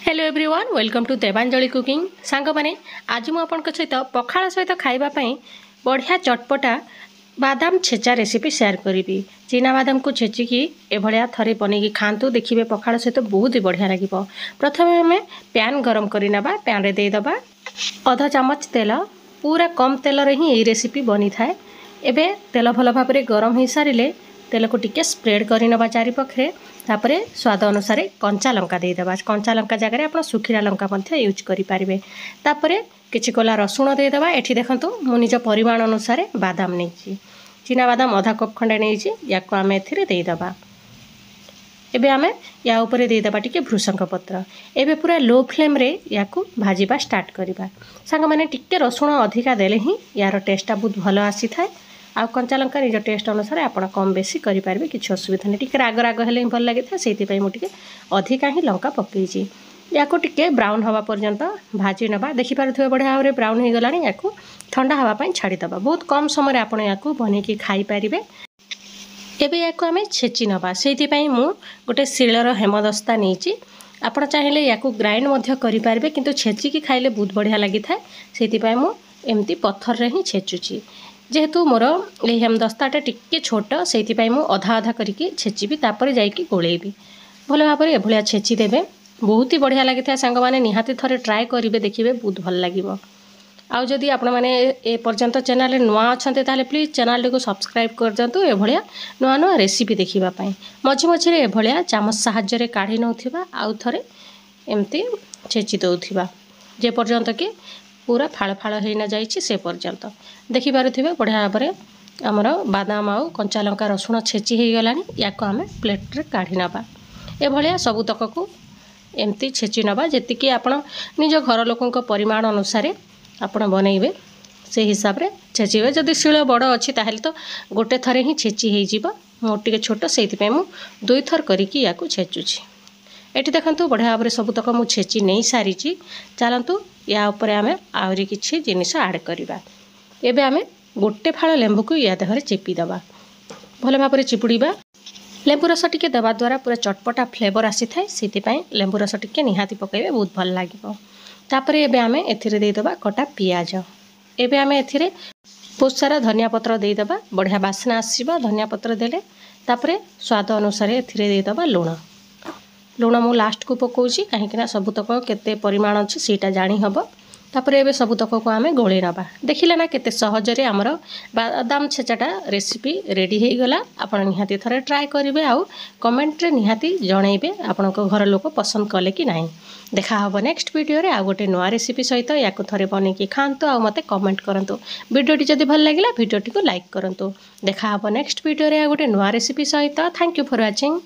Hello everyone welcome to Devanjali cooking सांग माने आज मु आपन सहित पखाळ सहित खाइबा पई बढ़िया चटपटा बादाम छेचा रेसिपी शेयर करी। चीना बादाम को छेचिकी एभलिया थरे बनेकी खातु देखिए पखाळ सहित बहुत ही बढ़िया लगे। प्रथम आम पैन गरम कर पैन रे दे दबा आधा चामच तेल। पूरा कम तेल रे ही रेसिपी बनी थाए। एबे तेल भल भाव गरम हो सारे तेल को टिके स्प्रेड करनवा चारिपाखे। तापर स्वाद अनुसार कंचा लंका देदेबा। कंचा लंका जगह आप सुखीला लंका यूज करें। तापर किछि कोला रसुण देदेबा। एठी देखंतु मु निज परिमाण अनुसार बादाम नहीं चीना बादाम आधा कप खंडे नहीं या आम एथिरे देदेबा। एबे आमे या ऊपर देदेबा टिके भृषंग पत्र। एबे पूरा लो फ्लेम रे याकू भाजीबा स्टार्ट करिबा। सांग माने टिके रसुण अधिका देले ही यार टेस्टा बहुत भलो आसी थाए। आ कंचा लंका निज टेस्ट अनुसार आप कम बेसी करेंगे किसी असुविधा नहीं। टिके राग राग हेले भल लगे था से मुझे अधिका ही लंका पकईची। या टिके ब्राउन हवा पर्यंत भाजी नवा। देखिपे बढ़िया भाव में ब्राउन हो गला। या ठंडा हवापाई छाड़ीदबा। बहुत कम समय आप बनईकी खाईपारे। एबे या आम छेची नवा। से मु गोटे शिलर हेमदस्ता नहीं आप चाहिए या ग्राइंड करेंगे किंतु छेचिकी खाइले बहुत बढ़िया लगी था। से मुझे पत्थर रे ही छेचुची। जेहेतु मोर ये हेमदस्ताटा टिके छोट से अधा अधा करके छेची तापर जाइए गोलेबी भल भाव में एभलिया छेची देवे। बहुत ही बढ़िया लगी था। सांग माने निहाती थरे ट्राए करेंगे देखिए बहुत भल लगे। आउ जदि आपण मैंने ए पर्यंत चैनल नुआ अच्छे ताले प्लीज चैनल को सब्सक्राइब कर दिंतु। एभलिया नुआ नुआ रेसिपी देखापी मझे मझे एभलिया चामच साहाय्य काढ़ी नौथिबा आउ थरे एमती छेची दउथिबा जे पर्यंत कि पूरा फाड़ फाड़ हो न जाइए से पर्यंत देखिपे बढ़िया भाव में आमर बादाम आउ कंचा लंका रसुण छेची हो गला। या आम प्लेट्रे काढ़ी नवा। एभलिया सबुतक को एमती छेची नवा जी आप निज घर लोकों परिमाण अनुसार आप बनइबे से हिसाब से छेचिबे। जदि शिल बड़ अच्छी ताहेले तो गोटे थरे ही छेची हो मोर टिके छोट से दुई थर करिकी या छेचुची। एटी देखंतु बढ़िया भाव में सबुतक मु छेची नहीं सारी। चलतु या ऊपर आम आहरी किछि जिनिस ऐड करवा। एबे आमे गोटे फाड़ लेंबू को या देहरे चेपीदबा। भल भाव में चिपुड़ा। लेंबू रस टिके देवा द्वारा पूरा चटपटा फ्लेवर आसी थाए। से लेंबू रस टिके निहाती पकाइबे बहुत भल लागिबो। तापर एबे आमे एथिरे देदेबा कटा पियाज। एबे आमे एथिरे बहुत सारा धनिया पत्र देदेबा। बढ़िया बास्ना आसीबा धनिया पत्र देले। तापर स्वाद अनुसार एथिरे देदेबा लुण। लुण मु लास्ट को पकाउची कहीं सबुतक केते परिमाण अच्छी सीटा जानी हबो। तापर एबे सबुतक को आमे गोले नबा। देखिले ना केते सहजरे हमर बादाम छेचाटा रेसिपी रेडी हो गला। आपण निहाती थरे ट्राए करिवे आउ कमेंट रे निहाती जणैबे आपनको घर लोक पसंद कले कि नाही। देखा हबो नेक्स्ट वीडियो रे आ गोटे नवा रेसिपी सहित याको थरे बनेकी खांतु आ मते कमेंट करंतु। वीडियोटी जदि भल लागिला वीडियोटी को लाइक करंतु। देखा हबो नेक्स्ट वीडियो रे आ गोटे नवा रेसिपी सहित। Thank you for watching.